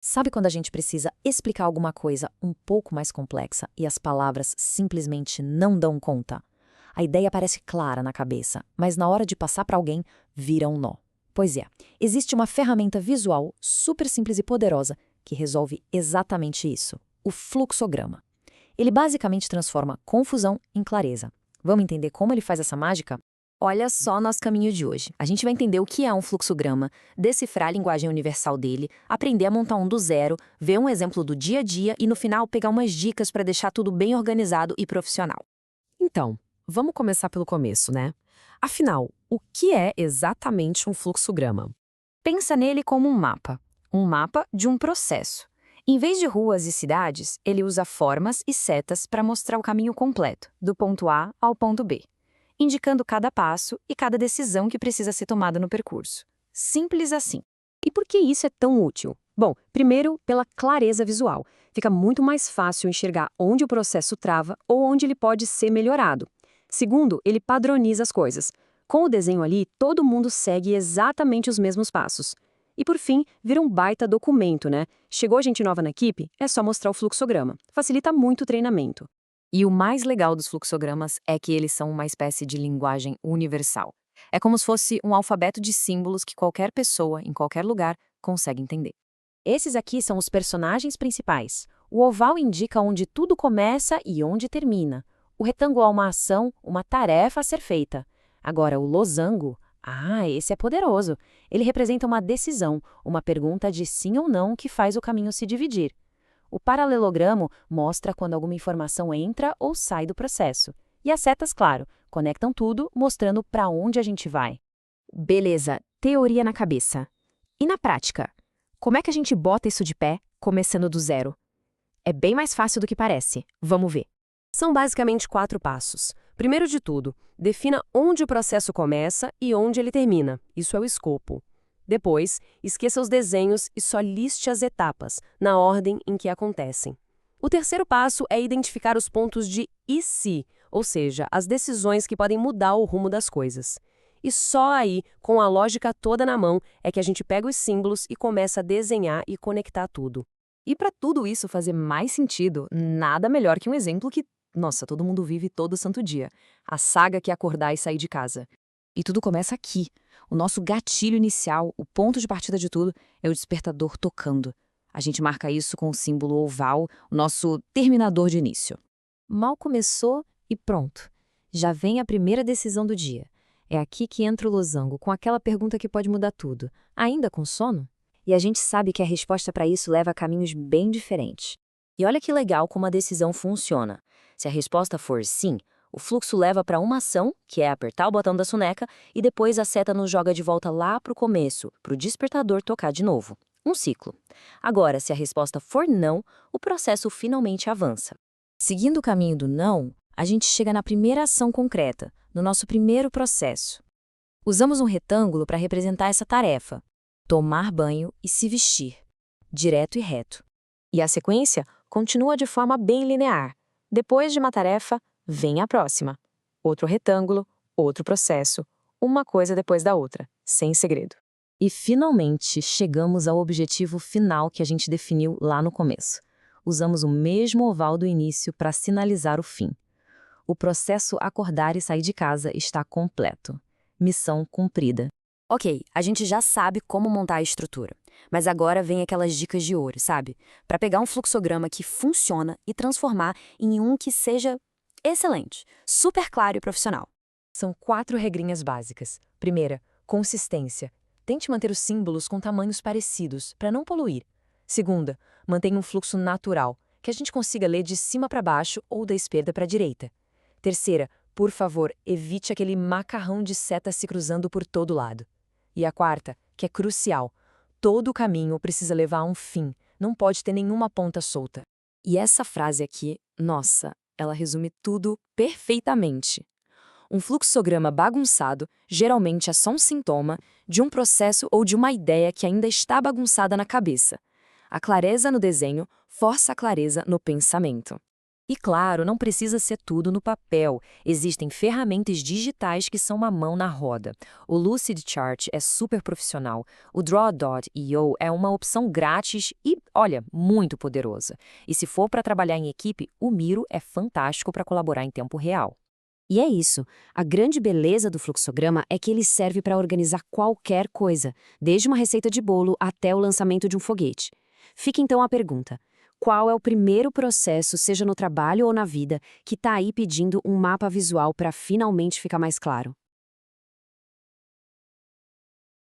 Sabe quando a gente precisa explicar alguma coisa um pouco mais complexa e as palavras simplesmente não dão conta? A ideia parece clara na cabeça, mas na hora de passar para alguém, vira um nó. Pois é, existe uma ferramenta visual super simples e poderosa que resolve exatamente isso: o fluxograma. Ele basicamente transforma confusão em clareza. Vamos entender como ele faz essa mágica? Olha só nosso caminho de hoje. A gente vai entender o que é um fluxograma, decifrar a linguagem universal dele, aprender a montar um do zero, ver um exemplo do dia a dia e, no final, pegar umas dicas para deixar tudo bem organizado e profissional. Então, vamos começar pelo começo, né? Afinal, o que é exatamente um fluxograma? Pensa nele como um mapa de um processo. Em vez de ruas e cidades, ele usa formas e setas para mostrar o caminho completo, do ponto A ao ponto B, indicando cada passo e cada decisão que precisa ser tomada no percurso. Simples assim. E por que isso é tão útil? Bom, primeiro, pela clareza visual. Fica muito mais fácil enxergar onde o processo trava ou onde ele pode ser melhorado. Segundo, ele padroniza as coisas. Com o desenho ali, todo mundo segue exatamente os mesmos passos. E por fim, vira um baita documento, né? Chegou gente nova na equipe, é só mostrar o fluxograma. Facilita muito o treinamento. E o mais legal dos fluxogramas é que eles são uma espécie de linguagem universal. É como se fosse um alfabeto de símbolos que qualquer pessoa, em qualquer lugar, consegue entender. Esses aqui são os personagens principais. O oval indica onde tudo começa e onde termina. O retângulo é uma ação, uma tarefa a ser feita. Agora, o losango, esse é poderoso. Ele representa uma decisão, uma pergunta de sim ou não que faz o caminho se dividir. O paralelogramo mostra quando alguma informação entra ou sai do processo. E as setas, claro, conectam tudo, mostrando para onde a gente vai. Beleza, teoria na cabeça. E na prática? Como é que a gente bota isso de pé, começando do zero? É bem mais fácil do que parece. Vamos ver. São basicamente 4 passos. Primeiro de tudo, defina onde o processo começa e onde ele termina. Isso é o escopo. Depois, esqueça os desenhos e só liste as etapas, na ordem em que acontecem. O terceiro passo é identificar os pontos de e se, ou seja, as decisões que podem mudar o rumo das coisas. E só aí, com a lógica toda na mão, é que a gente pega os símbolos e começa a desenhar e conectar tudo. E para tudo isso fazer mais sentido, nada melhor que um exemplo que, nossa, todo mundo vive todo santo dia. A saga que é acordar e sair de casa. E tudo começa aqui. O nosso gatilho inicial, o ponto de partida de tudo, é o despertador tocando. A gente marca isso com o símbolo oval, o nosso terminador de início. Mal começou e pronto. Já vem a primeira decisão do dia. É aqui que entra o losango, com aquela pergunta que pode mudar tudo. Ainda com sono? E a gente sabe que a resposta para isso leva a caminhos bem diferentes. E olha que legal como a decisão funciona. Se a resposta for sim, o fluxo leva para uma ação, que é apertar o botão da soneca, e depois a seta nos joga de volta lá para o começo, para o despertador tocar de novo. Um ciclo. Agora, se a resposta for não, o processo finalmente avança. Seguindo o caminho do não, a gente chega na primeira ação concreta, no nosso primeiro processo. Usamos um retângulo para representar essa tarefa: tomar banho e se vestir, direto e reto. E a sequência continua de forma bem linear. Depois de uma tarefa, vem a próxima. Outro retângulo, outro processo, uma coisa depois da outra, sem segredo. E finalmente chegamos ao objetivo final que a gente definiu lá no começo. Usamos o mesmo oval do início para sinalizar o fim. O processo acordar e sair de casa está completo. Missão cumprida. Ok, a gente já sabe como montar a estrutura, mas agora vem aquelas dicas de ouro, sabe? Para pegar um fluxograma que funciona e transformar em um que seja excelente, super claro e profissional. São 4 regrinhas básicas. Primeira, consistência. Tente manter os símbolos com tamanhos parecidos, para não poluir. Segunda, mantenha um fluxo natural, que a gente consiga ler de cima para baixo ou da esquerda para a direita. Terceira, por favor, evite aquele macarrão de setas se cruzando por todo lado. E a quarta, que é crucial, todo o caminho precisa levar a um fim, não pode ter nenhuma ponta solta. E essa frase aqui, nossa, ela resume tudo perfeitamente. Um fluxograma bagunçado geralmente é só um sintoma de um processo ou de uma ideia que ainda está bagunçada na cabeça. A clareza no desenho força a clareza no pensamento. E claro, não precisa ser tudo no papel. Existem ferramentas digitais que são uma mão na roda. O Lucid Chart é super profissional. O Draw.io é uma opção grátis e, olha, muito poderosa. E se for para trabalhar em equipe, o Miro é fantástico para colaborar em tempo real. E é isso. A grande beleza do fluxograma é que ele serve para organizar qualquer coisa, desde uma receita de bolo até o lançamento de um foguete. Fica então a pergunta: qual é o primeiro processo, seja no trabalho ou na vida, que está aí pedindo um mapa visual para finalmente ficar mais claro?